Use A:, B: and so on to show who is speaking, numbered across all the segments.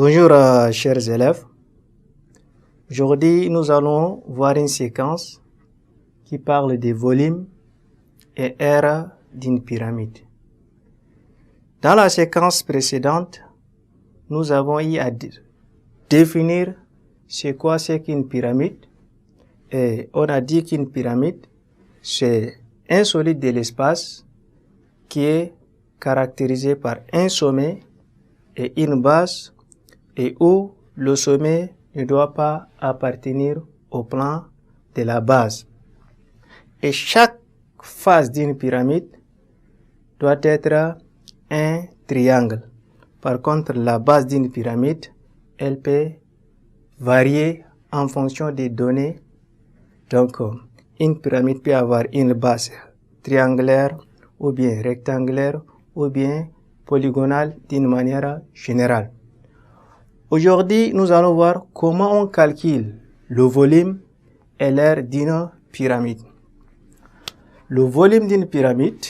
A: Bonjour chers élèves. Aujourd'hui, nous allons voir une séquence qui parle des volumes et aires d'une pyramide. Dans la séquence précédente, nous avons eu à définir c'est qu'une pyramide. Et on a dit qu'une pyramide, c'est un solide de l'espace qui est caractérisé par un sommet et une base, et où le sommet ne doit pas appartenir au plan de la base. Et chaque face d'une pyramide doit être un triangle. Par contre, la base d'une pyramide, elle peut varier en fonction des données. Donc, une pyramide peut avoir une base triangulaire, ou bien rectangulaire, ou bien polygonale d'une manière générale. Aujourd'hui, nous allons voir comment on calcule le volume et l'aire d'une pyramide. Le volume d'une pyramide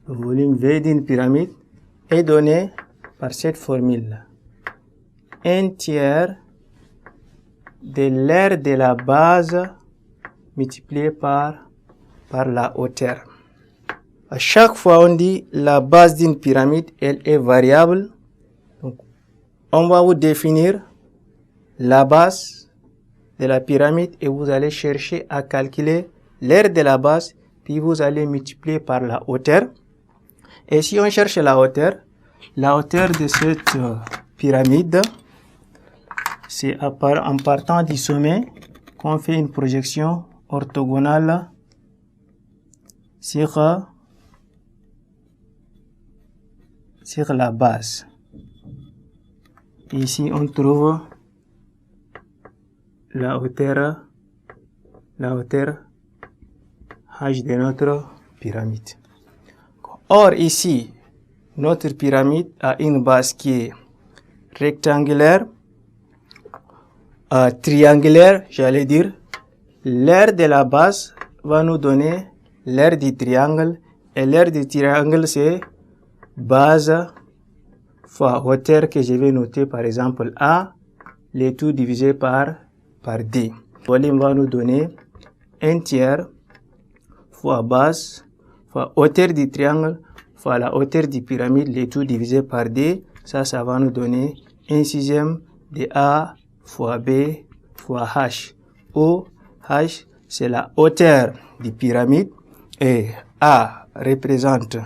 A: V d'une pyramide est donné par cette formule. Un tiers de l'aire de la base multiplié par la hauteur. À chaque fois, on dit la base d'une pyramide, elle est variable. Donc, on va vous définir la base de la pyramide et vous allez chercher à calculer l'aire de la base, puis vous allez multiplier par la hauteur. Et si on cherche la hauteur de cette pyramide, c'est en partant du sommet qu'on fait une projection orthogonale sur la base. Ici, on trouve la hauteur H de notre pyramide. Or, ici, notre pyramide a une base qui est rectangulaire, triangulaire, j'allais dire. L'aire de la base va nous donner l'aire du triangle, et l'aire du triangle, c'est base fois hauteur que je vais noter par exemple A, le tout divisé par D. Le volume va nous donner un tiers fois base fois hauteur du triangle fois la hauteur du pyramide, le tout divisé par D. Ça va nous donner un sixième de A fois B fois H, où H c'est la hauteur du pyramide et A représente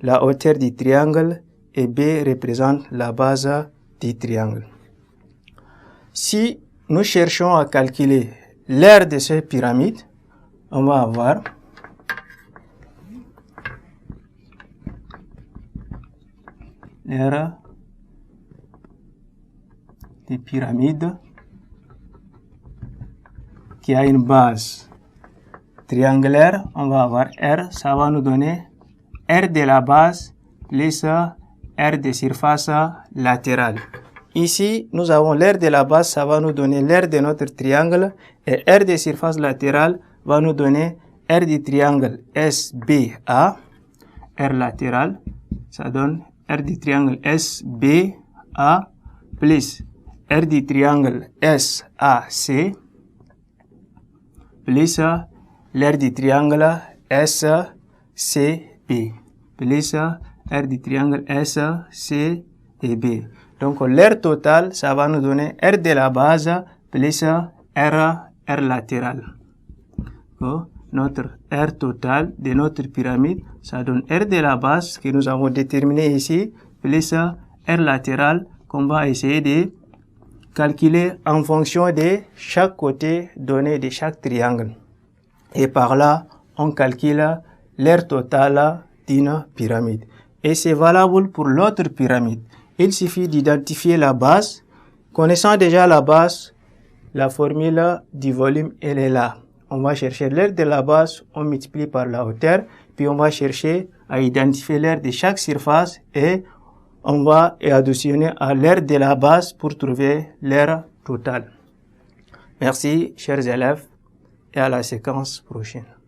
A: la hauteur du triangle et B représente la base du triangle. Si nous cherchons à calculer l'aire de cette pyramide, on va avoir l'aire des pyramides qui a une base triangulaire. On va avoir R, ça va nous donner R de la base plus R de surface latérale. Ici, nous avons l'aire de la base, ça va nous donner l'aire de notre triangle, et R de surface latérale va nous donner R du triangle SBA, R latéral, ça donne R du triangle SBA plus R du triangle SAC plus l'aire du triangle SCB plus R du triangle SC et B. Donc l'aire totale, ça va nous donner R de la base plus R latéral. Notre R total de notre pyramide, ça donne R de la base que nous avons déterminé ici, plus R latéral qu'on va essayer de calculer en fonction de chaque côté donné de chaque triangle. Et par là, on calcule l'aire totale d'une pyramide. Et c'est valable pour l'autre pyramide. Il suffit d'identifier la base. Connaissant déjà la base, la formule du volume, elle est là. On va chercher l'aire de la base, on multiplie par la hauteur, puis on va chercher à identifier l'aire de chaque surface et on va additionner à l'aire de la base pour trouver l'aire totale. Merci, chers élèves, et à la séquence prochaine.